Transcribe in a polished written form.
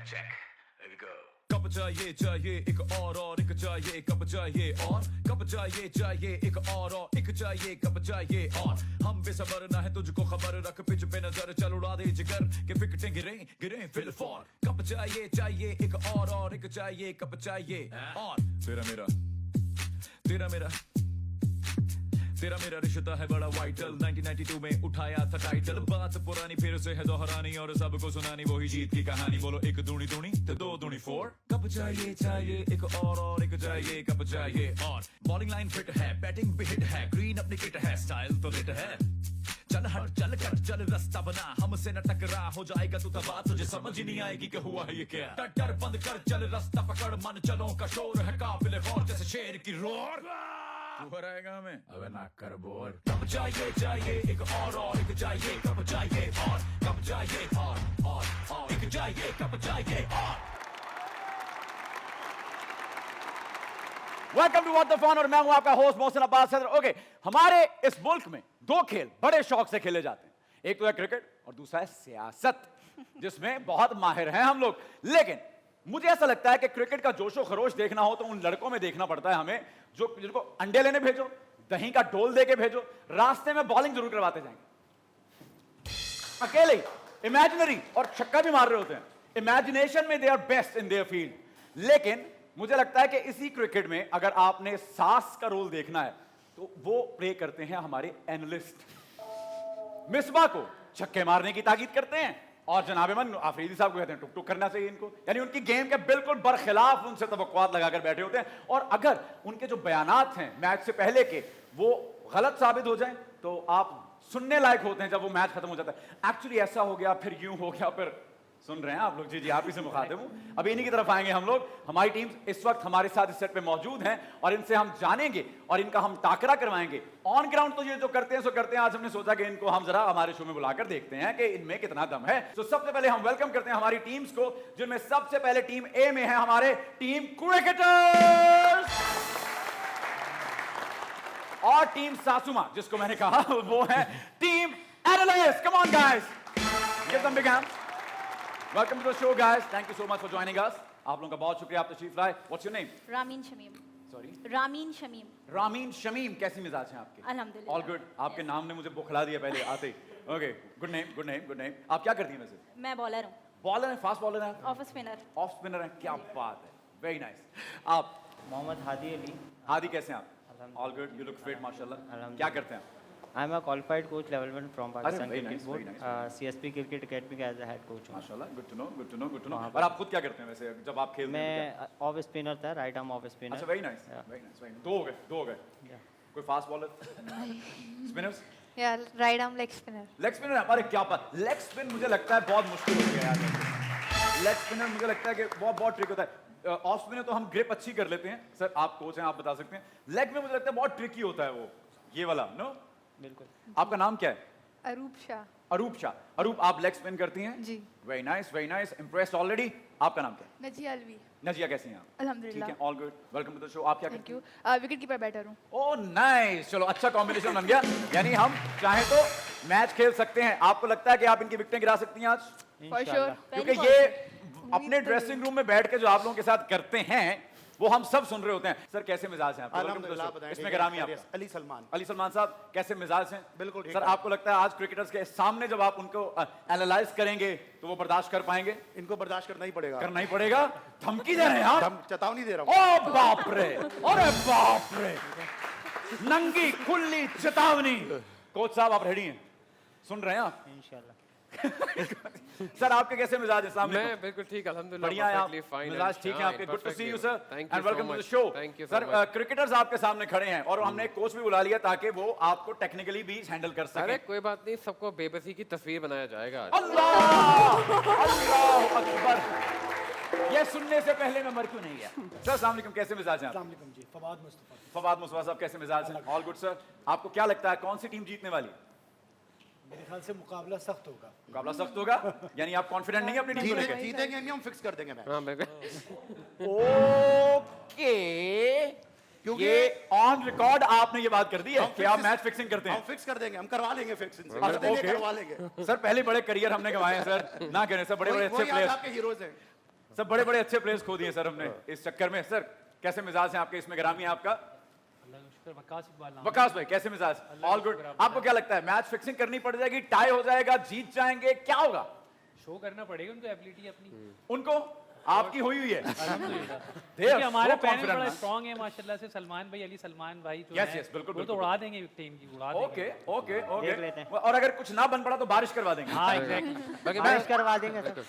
check. Here we go. Cup चाहिए एक और एक चाहिए कप चाहिए और कप चाहिए एक और एक चाहिए कप चाहिए और हम बेसबर ना है तुझको खबर रख पिच पे नजर चल उड़ा दे जिगर के विकेटें गिरे फिल फॉर कप चाहिए एक और एक चाहिए कप चाहिए और तेरा मेरा रिश्ता है बड़ा वाइटल 1992 में उठाया था टाइटल बात पुरानी फिर से है दोहरानी और सबको सुनानी वही जीत की कहानी बोलो एक दूनी तो दो दूनी 4 कप चाहिए एक और एक चाहिए कप चाहिए और बॉलिंग लाइन फिट है बैटिंग भी हिट है ग्रीन अपनी किट है स्टाइल तो हिट है चल हट चल कर चल रास्ता बना हमसे न टकरा हो जाएगा तू तबाह तुझे समझ ही नहीं आएगी कि हुआ है ये क्या डर बंद कर चल रास्ता पकड़ मन चलों का शोर है काफिले और जैसे शेर की रोर तू हराएगा हमें अब ना कर बोर कब चाहिए एक और एक चाहिए कब चाहिए और कब चाहिए और एक चाहिए कब चाहिए और welcome to what the fun और मैं हूं आपका होस्ट मोहसिन अब्बास सदर। ओके, हमारे इस मुल्क में दो खेल बड़े शौक से खेले जाते हैं, एक तो है क्रिकेट और दूसरा है सियासत, जिसमें बहुत माहिर हैं हम लोग। लेकिन मुझे ऐसा लगता है कि क्रिकेट का जोशो खरोश देखना हो तो उन लड़कों में देखना पड़ता है हमें जो जिनको अंडे लेने भेजो, दही का डोल दे के भेजो, रास्ते में बॉलिंग जरूर करवाते जाएंगे, अकेले इमेजिनरी और छक्का भी मार रहे होते हैं। इमेजिनेशन में they are best in their field. लेकिन मुझे लगता है कि इसी क्रिकेट में अगर आपने सास का रोल देखना है तो वो प्ले करते हैं हमारे एनालिस्ट। मिसबा को छक्के मारने की ताकीद करते हैं और जनाब मन आफरीदी साहब को कहते हैं टुक टुक करना चाहिए इनको, यानी उनकी गेम के बिल्कुल बरखिलाफ उनसे तवक्कुआत लगाकर बैठे होते हैं। और अगर उनके जो बयानात हैं मैच से पहले के वो गलत साबित हो जाएं तो आप सुनने लायक होते हैं जब वो मैच खत्म हो जाता है। एक्चुअली ऐसा हो गया, फिर यूं हो गया, फिर सुन रहे हैं आप लोग। जी आप ही से मुखातिब हूं। अब इन्हीं की तरफ आएंगे हम लोग। हमारी टीम इस वक्त हमारे साथ इस सेट पे मौजूद हैं और इनसे हम जानेंगे और इनका हम टाकरा करवाएंगे। ऑन ग्राउंड तो ये जो करते हैं सो करते हैं। आज हमने सोचा कि इनको हम जरा हमारे शो में बुलाकर देखते हैं कि इनमें कितना दम है। तो सबसे पहले हम वेलकम करते हैं हमारी टीम्स को, जिनमें सबसे पहले टीम ए में है हमारे टीम क्रिकेटर्स और टीम सासुमा जिसको मैंने कहा वो है team analyst. Come on guys, give them big hands. Welcome to the show guys, thank you so much for joining us. आप लोगों का बहुत शुक्रिया, आप तशरीफ लाए। What's your name? Rameen Shamim. Sorry, Rameen Shamim. Rameen Shamim. कैसी मिजाज हैं आपके? अल्हम्दुलिल्लाह। All good. आपके नाम ने मुझे बुखला दिया पहले आते ही। Okay, good name good name good name. आप क्या करती हैं वैसे? मैं बॉलर हूँ। बॉलर हैं, फास्ट बॉलर हैं? Off spinner. ऑफ स्पिनर हैं, क्या बात है, वेरी नाइस। आप? मोहम्मद हादी अली। हादी कैसे हैं आप? All good, you look fit माशाल्लाह। क्या करते हैं आप? I am a qualified coach level 1 from Pakistan very cricket nice, very board, nice. CSP cricket academy का एज अ हेड कोच हूँ। माशाल्लाह, good to know good to know good to know. वहाँ और आप खुद क्या करते हैं वैसे जब आप खेलते हैं? मैं ऑफ स्पिनर था, राइट आर्म ऑफ स्पिनर। अच्छा, very nice very nice very nice. दो हो गए। कोई फास्ट बॉलर? स्पिनर्स? यार right arm leg spinner. Leg spinner है? अरे क्या बात, लेग स्पिन मुझे लगता है बहुत मुश्किल हो गया यार। लेग स्पिनर मुझे लगता है कि बहुत ट्रिक होता है। ऑफ स्पिनर तो हम ग्रिप अच्छी कर लेते हैं। सर आप कोच हैं, आप बता सकते हैं। लेग में मुझे लगता है बहुत ट्रिकी होता है वो, ये वाला। नो, बिल्कुल। आपका नाम क्या है? अरूप शाह। अरूप शाह। अरूप, आप लेग स्पिन करती हैं? जी। Very nice, impressed already. आपका नाम क्या है? नजिया अलवी। नजिया, कैसी हैं आप? अल्हम्दुलिल्लाह। ठीक है, all good, welcome to the show. आप क्या थैंक करती यू। हैं? विकेट कीपर बैटर हूँ। ओह नाइस, चलो अच्छा कॉम्बिनेशन बन गया। यानी हम चाहे तो मैच खेल सकते हैं। आपको लगता है कि आप इनकी विकेटें गिरा सकती हैं आज? For sure. क्योंकि ये अपने ड्रेसिंग रूम में बैठ के जो आप लोगों के साथ करते हैं वो हम सब सुन रहे होते हैं। सर कैसे मिजाज हैं आपके? इसमें ग्रामी आप? अली सलमान। अली सलमान साहब कैसे मिजाज हैं? बिल्कुल ठीक सर, है। आपको लगता है आज क्रिकेटर्स के सामने जब आप उनको एनालाइज करेंगे तो वो बर्दाश्त कर पाएंगे? इनको बर्दाश्त करना ही पड़ेगा। करना ही पड़ेगा। धमकी दे रहे हैं आप? हम चेतावनी दे रहा हूँ। ओ बाप रे, अरे बाप रे, नंगी खुली चेतावनी। कोच साहब आप रेडी हैं? सुन रहे हैं आप? इंशाल्लाह। सर आपके कैसे मिजाज है? सामने मैं बिल्कुल ठीक, अल्हम्दुलिल्लाह, बढ़िया है आप? perfectly fine मिजाज and ठीक है fine, आपके? Good to see you perfectly. Sir Thank you and so welcome to the much. Show. Thank you so sir much. Cricketers आपके सामने खड़े हैं और हमने एक कोच भी बुला लिया ताकि वो आपको टेक्निकली भी हैंडल कर अरे सके। कोई बात नहीं, सबको बेबसी की तस्वीर बनाया जाएगा आज। अल्लाह अकबर, ये सुनने से पहले मैं मर क्यों नहीं गया। सर अस्सलाम वालेकुम, कैसे मिजाज हैं आप? जी, फवाद मुस्तफा। फवाद मुस्तफा साहब कैसे मिजाज हैं? All good sir. आपको क्या लगता है कौन सी टीम जीतने वाली है? मेरे ख्याल से मुकाबला सख्त होगा। मुकाबला सख्त होगा, यानी आप कॉन्फिडेंट नहीं है अपनी टीम को लेकर? जीतेंगे नहीं, हम फिक्स कर देंगे मैच। हाँ बिल्कुल। ओके, क्योंकि ये ऑन रिकॉर्ड आपने ये बात कर दी है कि आप मैच फिक्सिंग करते हम हैं। फिक्स कर देंगे, हम करवा लेंगे फिक्स इनसे। अच्छा, कर देंगे, okay. करवा लेंगे। सर पहले बड़े करियर हमने गवाए हैं सर, ना करें सर, बड़े अच्छे वही आज प्लेयर्स। आपके हीरोज हैं। सब बड़े बड़े अच्छे प्लेयर्स खो दिए सर हमने इस चक्कर में। सर कैसे मिजाज है आपके, इसमें ग्रामी है आपका? वकास भाई कैसे मिजाज? All good. आपको क्या लगता है मैच फिक्सिंग करनी पड़ जाएगी, टाई हो जाएगा, जीत जाएंगे, क्या होगा? शो करना पड़ेगा उनको एबिलिटी अपनी। उनको आपकी हुई हुई है। अल्हम्दुलिल्लाह। They are क्योंकि हमारा so पैनल confident, बड़ा man. स्ट्रांग है माशाल्लाह से। सलमान भाई, अली सलमान भाई जो Yes, हैं, yes, बिल्कुल, वो तो बिल्कुल, उड़ा देंगे टीम की, उड़ा देंगे। ओके ओके देख लेते ओके। हैं। और अगर कुछ ना बन पड़ा तो बारिश करवा देंगे। हाँ एग्जैक्टली। बाकी बारिश करवा देंगे सर।